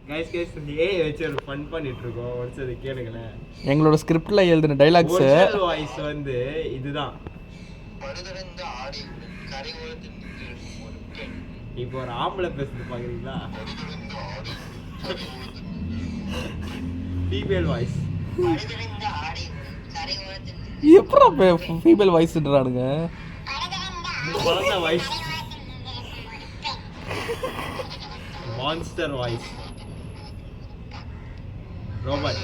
Guys ஏய் வச்சு ஒரு ஃபன் பண்ணிட்டு இருக்கோம். ஒன்ஸ் அது கேளுங்களேன். எங்களோட ஸ்கிரிப்ட்ல எழுதின டைலாக்ஸ் ஒரிஜினல் வாய்ஸ் வந்து இதுதான். படுதிருந்த ஆடி கரை ஓரத்தில் நின்றிருக்கும் ஒரு பெண். இப்போ ஒரு ஆம்பளை பேசுறது பாக்குறீங்களா? Female voice. படுதிருந்த ஆடி கரை ஓரத்தில் எப்படா ஃபீமேல் வாய்ஸ்ன்றானுங்க. குழந்தை வாய்ஸ். Monster voice. ரோபோட்.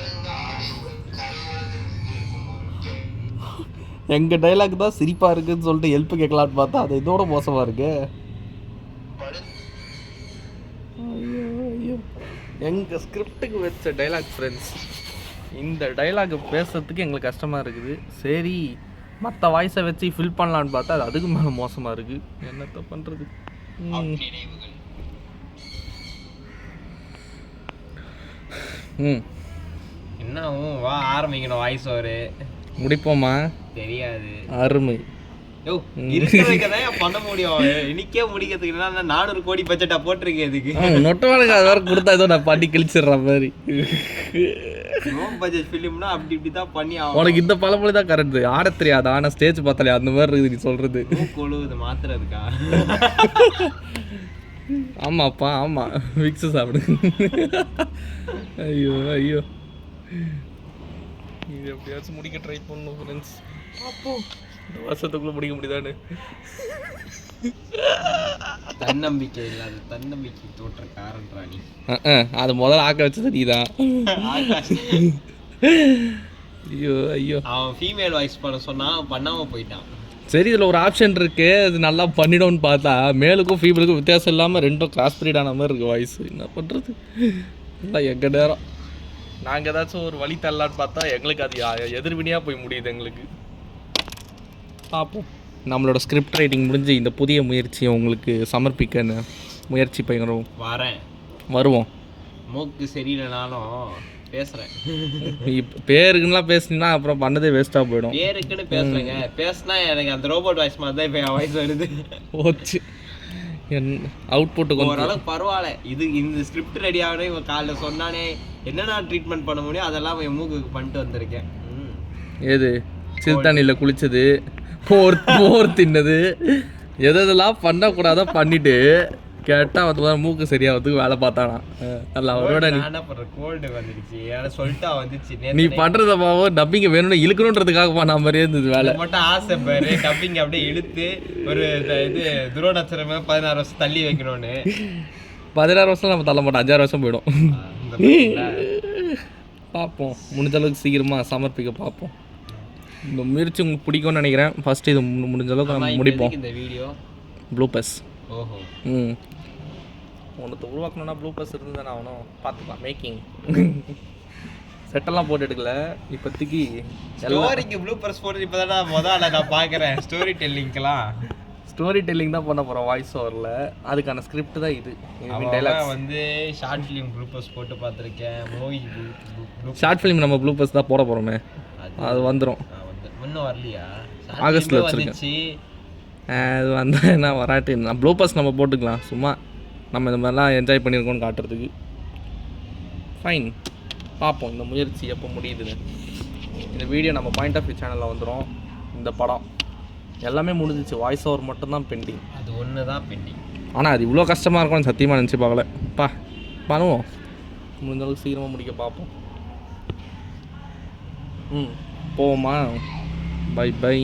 எங்க டைலாக் தான் சிரிப்பா இருக்குன்னு சொல்லிட்டு ஹெல்ப் கேட்கலான்னு பார்த்தா அது இதோட மோசமா இருக்கு. ஐயோ ஐயோ, எங்க ஸ்கிரிப்டுக்கு வச்ச டைலாக் ஃப்ரெண்ட்ஸ், இந்த டைலாக் பேசுறதுக்கு எங்களுக்கு கஷ்டமா இருக்குது. சரி மற்ற வாய்ஸை வச்சு ஃபில் பண்ணலான்னு பார்த்தா அது அதுக்கு மேலே மோசமாக இருக்குது. என்னத்த பண்ணுறது? என்ன வா ஆரம்பிக்கணும். வாய்ஸ் ஓவரு முடிப்போமா? தெரியாது. அருமை. இருக்கிறதுக்கதான் பண்ண முடியும். இன்னைக்கே முடிக்கிறதுக்கு 400 கோடி பட்ஜெட்டா போட்டிருக்கேன். இதுக்கு நொட்டவாளுக்கு அது வேற கொடுத்தா ஏதோ நான் பண்ணி கிழிச்சிடுற மாதிரி. பட்ஜெட் ஃபிலிம்னா அப்படி இப்படிதான் பண்ணி உனக்கு இந்த பழமொழி தான் கரெக்ட். ஆட தெரியாது ஆனா ஸ்டேஜ் பார்த்தாலே அந்த மாதிரி இருக்குது நீ சொல்றது. கொழுவுது மாத்திரதுக்கா? ஆமாப்பா ஆமா, விக்ஸ் சாப்பிடு. ஐயோ ஐயோ, இது எப்படியாச்சும் முடிக்க ட்ரை பண்ணணும் ஃப்ரெண்ட்ஸ். அப்போ இந்த வருஷத்துக்குள்ள முடிக்க முடியுதான்னு. தன்னம்பிக்கை இல்லாத தன்னம்பிக்கை தோற்ற காரன்றாணி. அது முதல்ல ஆக்க வச்சது நீதான். ஐயோ ஐயோ, அவன் ஃபீமேல் வாய்ஸ் பண்ண சொன்னா பண்ணாம போயிட்டான். சரி இதில் ஒரு ஆப்ஷன் இருக்கு, அது நல்லா பண்ணிடும்னு பார்த்தா மேலுக்கும் ஃபீமேலுக்கும் வித்தியாசம் இல்லாமல் ரெண்டும் கிராஸ் ப்ரீட் ஆன மாதிரி இருக்குது வாய்ஸ். என்ன பண்ணுறது? இல்லை எங்கள் நேரம் நாங்கள் ஏதாச்சும் ஒரு வழி தரலான்னு பார்த்தா எங்களுக்கு அது எதிர்வினையாக போய் முடியுது எங்களுக்கு. பார்ப்போம். நம்மளோட ஸ்கிரிப்ட் ரைட்டிங் முடிஞ்சு இந்த புதிய முயற்சியை உங்களுக்கு சமர்ப்பிக்க முயற்சி பண்ணுறோம். வருவோம். மூக்கு சரியில்லைனாலும் பேசுறேன். இப்போ பேருக்குலாம் பேசுனீங்கன்னா அப்புறம் பண்ணதே வேஸ்ட்டாக போயிடும். பேருக்குன்னு பேசுறேங்க, பேசினா எனக்கு அந்த ரோபோட் வாய்ஸ் மாதிரி தான் இப்போ என் வாய்ஸ் வருது. ஓச்சு அவுட்புட்டு ஓரளவுக்கு பரவாயில்ல. இது இந்த ஸ்கிரிப்ட் ரெடி ஆகணும். இவன் காலைல சொன்னானே என்னென்ன ட்ரீட்மெண்ட் பண்ண முடியும் அதெல்லாம் என் மூக்குக்கு பண்ணிட்டு வந்திருக்கேன். ஏது சிறுதானியில் குளிச்சது, மோர் தின்னது, எதெல்லாம் பண்ணக்கூடாத பண்ணிட்டு கேட்டால் வந்து மூக்கு சரியாகிறதுக்கு வேலை பார்த்தானா. நல்லா அவரோட கோல்டு வந்துடுச்சு சொல்லிட்டா வந்துச்சு. நீ பண்ணுறத பாவோ டப்பிங்க வேணும்னு இழுக்கணுன்றதுக்காக பண்ண மாதிரியே இருந்தது வேலை. மட்டும் ஆசை பாரு, டப்பிங் அப்படியே இழுத்து ஒரு இது துரோணாச்சரம் 16 வருஷம் தள்ளி வைக்கணும்னு. 16 வருஷம் நம்ம தள்ள மாட்டோம், 5-6 வருஷம் போயிடும். பார்ப்போம், முடிஞ்ச அளவுக்கு சீக்கிரமாக சமர்ப்பிக்க பார்ப்போம். இந்த முயற்சி உங்களுக்கு பிடிக்கும்னு நினைக்கிறேன். ஃபர்ஸ்ட் இது முடிஞ்ச அளவுக்கு நம்ம முடிப்போம். இந்த வீடியோ ப்ளூபஸ். ஓஹோ. ஒன்று உருவாக்கணும்னா ப்ளூபஸ் இருந்து தானே ஆகணும். பார்த்துக்கலாம். மேக்கிங் செட்டெல்லாம் போட்டு எடுக்கல இப்போதைக்கு. ஸ்டோரிக்கு ப்ளூபர்ஸ் போட்டு இப்போ தான் முதல்ல நான் பார்க்குறேன். ஸ்டோரி டெல்லிங்கெலாம் ஸ்டோரி டெல்லிங் தான் பண்ண போகிறோம் வாய்ஸ் ஓவரில். அதுக்கான ஸ்கிரிப்ட் தான் இது. டைலாக் வந்து ஷார்ட் ஃபிலிம் ப்ளூபர்ஸ் போட்டு பார்த்துருக்கேன். மூவி ஷார்ட் ஃபிலிம் நம்ம ப்ளூபர்ஸ் தான் போட போகிறோமே, அது வந்துடும். இன்னும் வரலையா? ஆகஸ்ட்டில் வச்சுருக்கேன். அது வந்து என்ன வராட்டி நான் ப்ளூபர்ஸ் நம்ம போட்டுக்கலாம். சும்மா நம்ம இந்த மாதிரிலாம் என்ஜாய் பண்ணியிருக்கோன்னு காட்டுறதுக்கு. ஃபைன், பார்ப்போம் இந்த முயற்சி எப்போ முடியுதுன்னு. இந்த வீடியோ நம்ம பாயிண்ட் ஆஃப் வியூ சேனலில் வந்துடும். இந்த படம் எல்லாமே முடிஞ்சிச்சு, வாய்ஸ் ஓவர் மட்டும்தான் பெண்டிங். அது ஒன்று தான் பெண்டிங். ஆனால் அது இவ்வளோ கஷ்டமாக இருக்கும்னு சத்தியமாக நினச்சி பார்க்கல. பண்ணுவோம், முடிஞ்ச அளவுக்கு சீக்கிரமாக முடிக்க பார்ப்போம். போவோமா? Bye by.